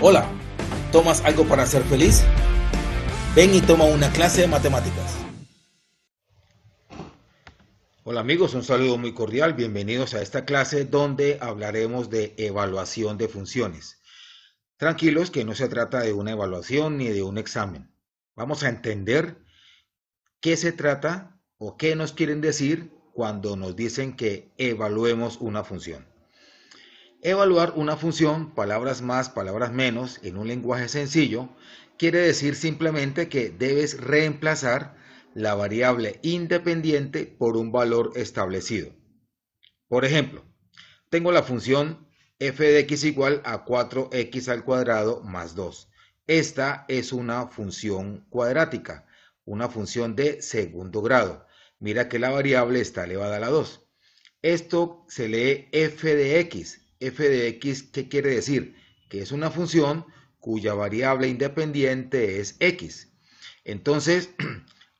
Hola, ¿tomas algo para ser feliz? Ven y toma una clase de matemáticas. Hola amigos, un saludo muy cordial, bienvenidos a esta clase donde hablaremos de evaluación de funciones. Tranquilos que no se trata de una evaluación ni de un examen. Vamos a entender qué se trata o qué nos quieren decir cuando nos dicen que evaluemos una función. Evaluar una función, palabras más, palabras menos, en un lenguaje sencillo, quiere decir simplemente que debes reemplazar la variable independiente por un valor establecido. Por ejemplo, tengo la función f de x igual a 4x al cuadrado más 2. Esta es una función cuadrática, una función de segundo grado. Mira que la variable está elevada a la 2. Esto se lee f de x. F de x, ¿qué quiere decir? Que es una función cuya variable independiente es x. Entonces,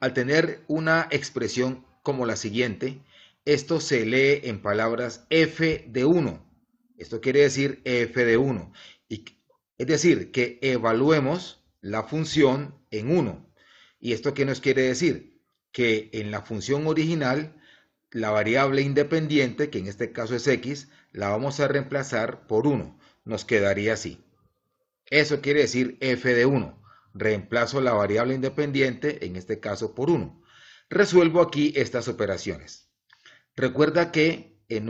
al tener una expresión como la siguiente, esto se lee en palabras f de 1. Esto quiere decir f de 1. Es decir, que evaluemos la función en 1. ¿Y esto qué nos quiere decir? Que en la función original, la variable independiente, que en este caso es x, la vamos a reemplazar por 1. Nos quedaría así. Eso quiere decir f de 1. Reemplazo la variable independiente, en este caso por 1. Resuelvo aquí estas operaciones. Recuerda que en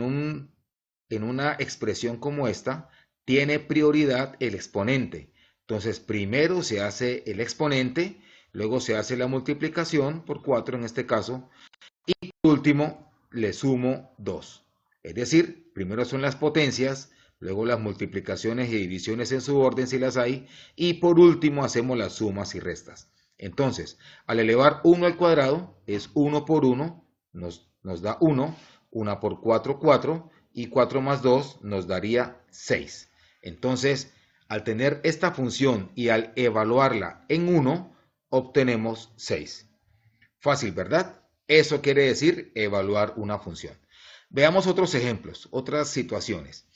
una expresión como esta, tiene prioridad el exponente. Entonces, primero se hace el exponente, luego se hace la multiplicación por 4 en este caso, y por último le sumo 2. Es decir, primero son las potencias, luego las multiplicaciones y divisiones en su orden si las hay, y por último hacemos las sumas y restas. Entonces, al elevar 1 al cuadrado, es 1 por 1, nos da 1, 1 por 4, 4, y 4 más 2 nos daría 6. Entonces, al tener esta función y al evaluarla en 1, obtenemos 6. Fácil, ¿verdad? Eso quiere decir evaluar una función. Veamos otros ejemplos, otras situaciones.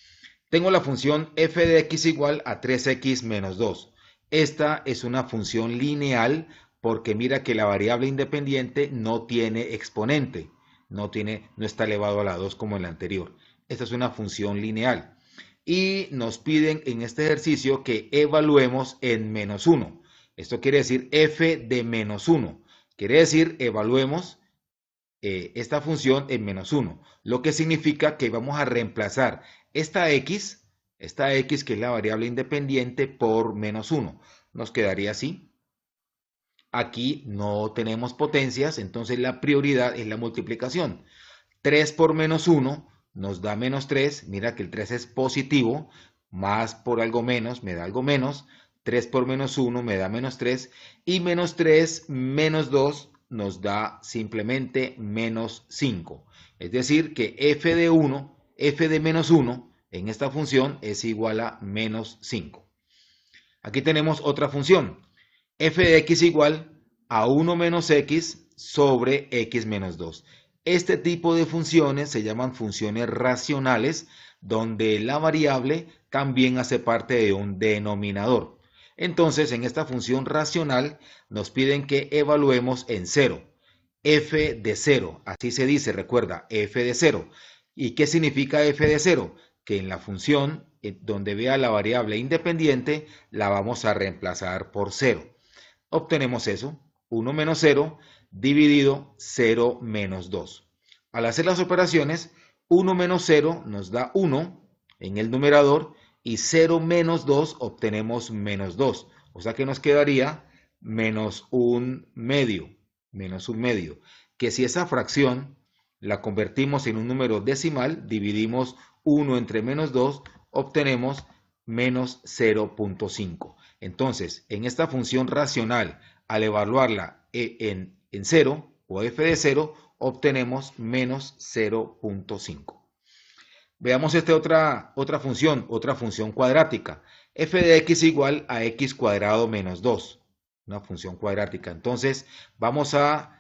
Tengo la función f de x igual a 3x menos 2. Esta es una función lineal porque mira que la variable independiente no tiene exponente, no está elevado a la 2 como en la anterior. Esta es una función lineal. Y nos piden en este ejercicio que evaluemos en menos 1. Esto quiere decir f de menos 1. Quiere decir evaluemos esta función en menos 1, lo que significa que vamos a reemplazar esta x que es la variable independiente, por menos 1. Nos quedaría así. Aquí no tenemos potencias, entonces la prioridad es la multiplicación. 3 por menos 1 nos da menos 3. Mira que el 3 es positivo, más por algo menos me da algo menos. 3 por menos 1 me da menos 3. Y menos 3 menos 2 nos da simplemente menos 5. Es decir, que f de 1, f de menos 1 en esta función es igual a menos 5. Aquí tenemos otra función. F de x igual a 1 menos x sobre x menos 2. Este tipo de funciones se llaman funciones racionales, donde la variable también hace parte de un denominador. Entonces, en esta función racional nos piden que evaluemos en 0. F de 0, así se dice, recuerda, f de 0. ¿Y qué significa f de 0? Que en la función donde vea la variable independiente, la vamos a reemplazar por 0. Obtenemos eso, 1 menos 0 dividido 0 menos 2. Al hacer las operaciones, 1 menos 0 nos da 1 en el numerador y 0 menos 2 obtenemos menos 2. O sea que nos quedaría menos un medio, que si esa fracción la convertimos en un número decimal, dividimos 1 entre menos 2, obtenemos menos 0.5. Entonces, en esta función racional, al evaluarla en 0 o f de 0, obtenemos menos 0.5. Veamos esta otra función cuadrática. F de x igual a x cuadrado menos 2. Una función cuadrática. Entonces, vamos a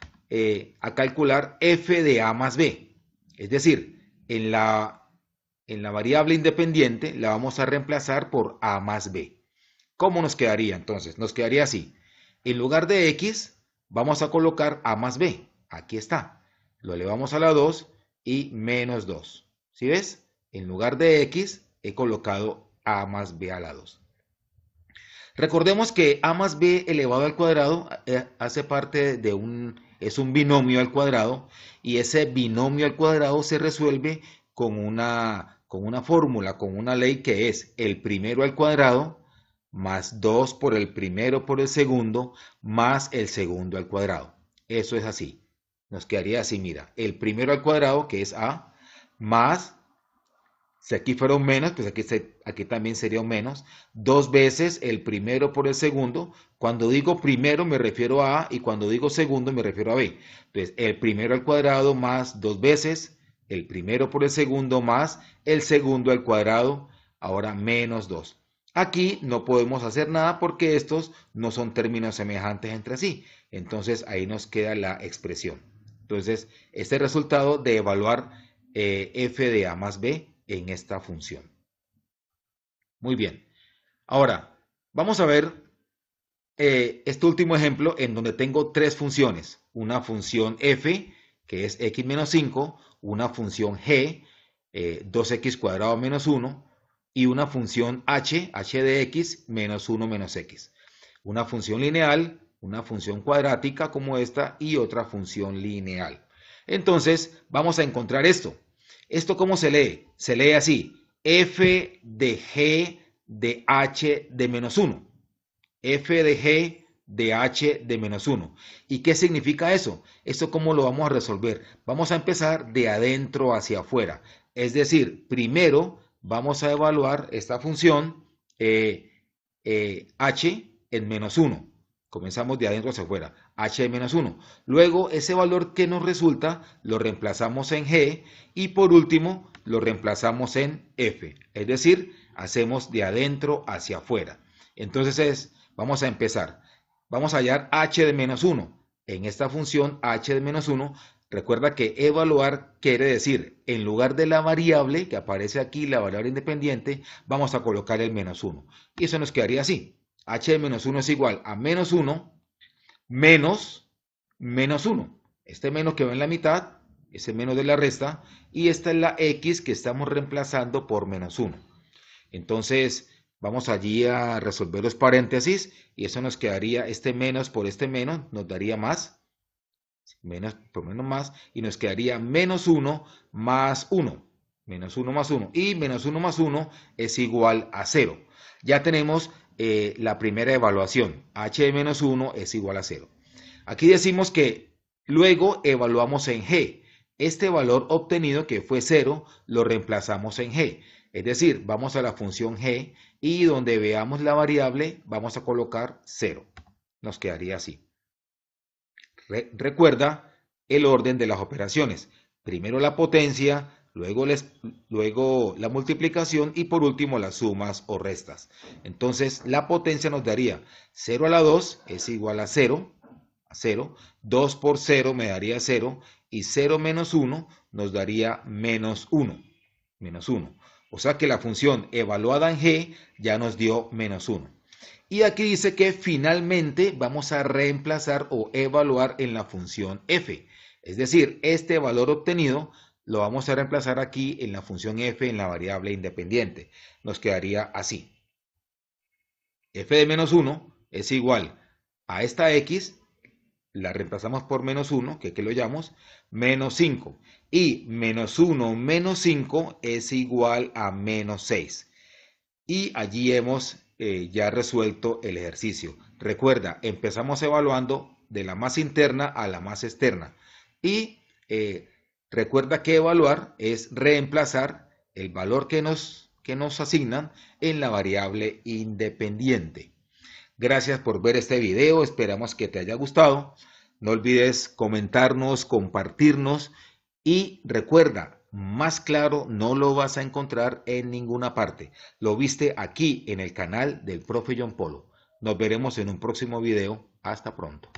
calcular f de a más b. Es decir, en la variable independiente la vamos a reemplazar por a más b. ¿Cómo nos quedaría entonces? Nos quedaría así. En lugar de x, vamos a colocar a más b. Aquí está. Lo elevamos a la 2 y menos 2. ¿Sí ves? En lugar de x, he colocado a más b a la 2. Recordemos que a más b elevado al cuadrado hace parte de es un binomio al cuadrado, y ese binomio al cuadrado se resuelve con una fórmula, con una ley que es el primero al cuadrado más 2 por el primero por el segundo más el segundo al cuadrado. Eso es así. Nos quedaría así, mira, el primero al cuadrado, que es a, más, si aquí fuera un menos, pues aquí también sería un menos, 2 veces el primero por el segundo. Cuando digo primero me refiero a A, y cuando digo segundo me refiero a B. Entonces, el primero al cuadrado más 2 veces el primero por el segundo más el segundo al cuadrado, ahora menos 2. Aquí no podemos hacer nada porque estos no son términos semejantes entre sí. Entonces, ahí nos queda la expresión. Entonces, este resultado de evaluar f de a más b en esta función. Muy bien. Ahora, vamos a ver este último ejemplo en donde tengo tres funciones. Una función f, que es x menos 5, una función g, 2x cuadrado menos 1, y una función h de x, menos 1 menos x. Una función lineal, una función cuadrática como esta y otra función lineal. Entonces, vamos a encontrar esto. ¿Esto cómo se lee? Se lee así: f de g de h de menos 1. F de g de h de menos 1. ¿Y qué significa eso? ¿Esto cómo lo vamos a resolver? Vamos a empezar de adentro hacia afuera. Es decir, primero vamos a evaluar esta función h en menos 1. Comenzamos de adentro hacia afuera, h de menos 1. Luego, ese valor que nos resulta lo reemplazamos en g, y por último lo reemplazamos en f. Es decir, hacemos de adentro hacia afuera. Entonces vamos a empezar. Vamos a hallar h de menos 1. En esta función h de menos 1, recuerda que evaluar quiere decir, en lugar de la variable que aparece aquí, la variable independiente, vamos a colocar el menos 1. Y eso nos quedaría así. H de menos 1 es igual a menos 1 menos menos 1. Este menos que va en la mitad, ese menos de la resta, y esta es la x que estamos reemplazando por menos 1. Entonces, vamos allí a resolver los paréntesis, y eso nos quedaría, este menos por este menos, nos daría más, menos por menos más, y nos quedaría menos 1 más 1. Menos 1 más 1, y menos 1 más 1 es igual a 0. Ya tenemos la primera evaluación, h de menos 1 es igual a 0. Aquí decimos que luego evaluamos en g. Este valor obtenido, que fue 0, lo reemplazamos en g. Es decir, vamos a la función g y donde veamos la variable vamos a colocar 0. Nos quedaría así. Recuerda el orden de las operaciones. Primero la potencia, luego la multiplicación y por último las sumas o restas. Entonces la potencia nos daría 0 a la 2 es igual a 0, 2 por 0 me daría 0, y 0 menos 1 nos daría menos 1. O sea que la función evaluada en g ya nos dio menos 1. Y aquí dice que finalmente vamos a reemplazar o evaluar en la función f. Es decir, este valor obtenido lo vamos a reemplazar aquí en la función f en la variable independiente. Nos quedaría así. F de menos 1 es igual a esta x, la reemplazamos por menos 1, que aquí lo llamamos, menos 5. Y menos 1 menos 5 es igual a menos 6. Y allí hemos ya resuelto el ejercicio. Recuerda, empezamos evaluando de la más interna a la más externa. Y recuerda que evaluar es reemplazar el valor que nos asignan en la variable independiente. Gracias por ver este video, esperamos que te haya gustado. No olvides comentarnos, compartirnos, y recuerda, más claro no lo vas a encontrar en ninguna parte. Lo viste aquí en el canal del Profe John Polo. Nos veremos en un próximo video. Hasta pronto.